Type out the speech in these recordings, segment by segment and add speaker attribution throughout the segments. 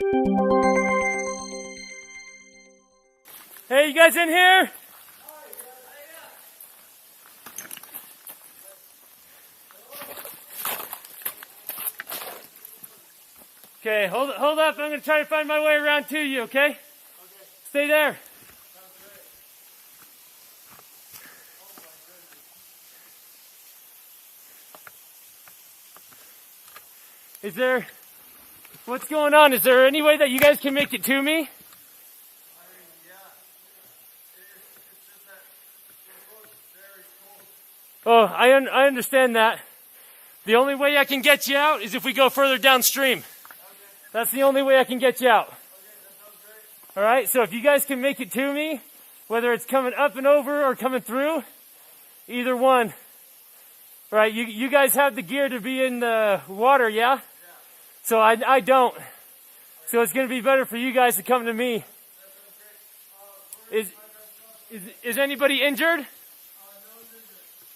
Speaker 1: Hey, you guys in here? Okay, hold up. I'm going to try to find my way around to you, okay? Okay. Stay there. Sounds great. Is there... What's going on? Is there any way that you guys can make it to me? Oh, I understand that. The only way I can get you out is if we go further downstream. Okay. That's the only way I can get you out. Okay, that sounds great. All right, so if you guys can make it to me, whether it's coming up and over or coming through, either one. All right, you guys have the gear to be in the water, yeah? Yeah. So I don't. Okay. So it's going to be better for you guys to come to me. That sounds great. Is anybody injured?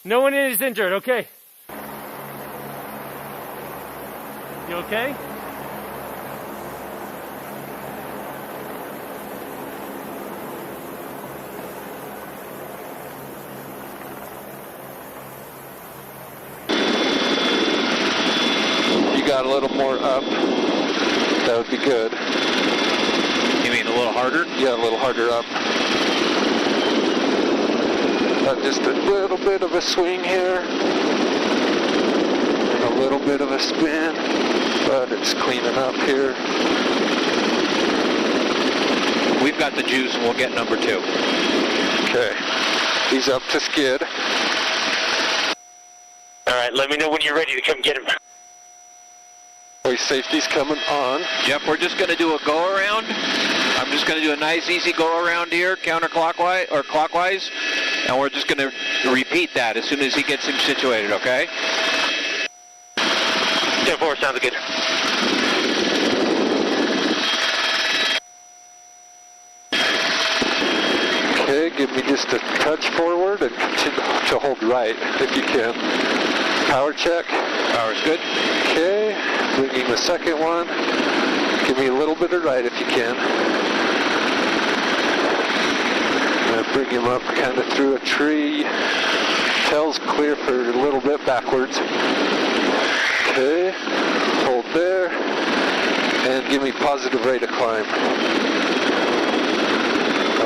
Speaker 1: No one is injured, okay. You okay?
Speaker 2: You got a little more up, that would be good.
Speaker 3: You mean a little harder?
Speaker 2: Yeah, a little harder up. Just a little bit of a swing here, and a little bit of a spin, but it's cleaning up here.
Speaker 3: We've got the juice and we'll get number 2.
Speaker 2: Okay, he's up to skid.
Speaker 1: All right, let me know when you're ready to come get him.
Speaker 2: Hoist safety's coming on.
Speaker 3: Jeff, we're just going to do a go around. I'm just going to do a nice easy go around here, counterclockwise or clockwise, and we're just going to repeat that as soon as he gets him situated, okay?
Speaker 1: 10-4, sounds good.
Speaker 2: Okay, give me just a touch forward and continue to hold right if you can. Power check.
Speaker 3: Power's good.
Speaker 2: Okay, bringing the second one. Give me a little bit of right if you can. Bring him up kind of through a tree. Tail's clear for a little bit backwards. Okay, hold there. And give me positive rate of climb.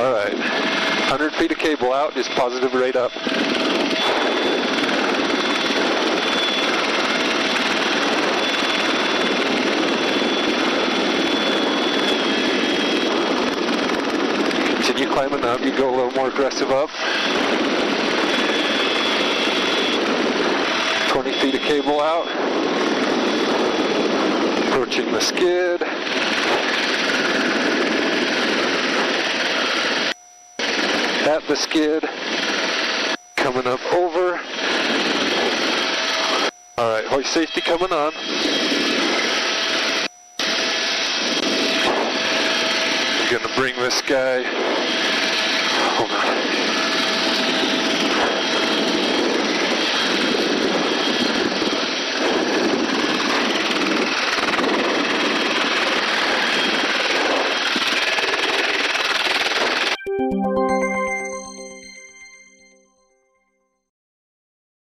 Speaker 2: All right, 100 feet of cable out, just positive rate up. Continue climbing up, you go a little more aggressive up. 20 feet of cable out. Approaching the skid. At the skid. Coming up over. Alright, hoist safety coming on. I'm gonna bring this guy. Hold on.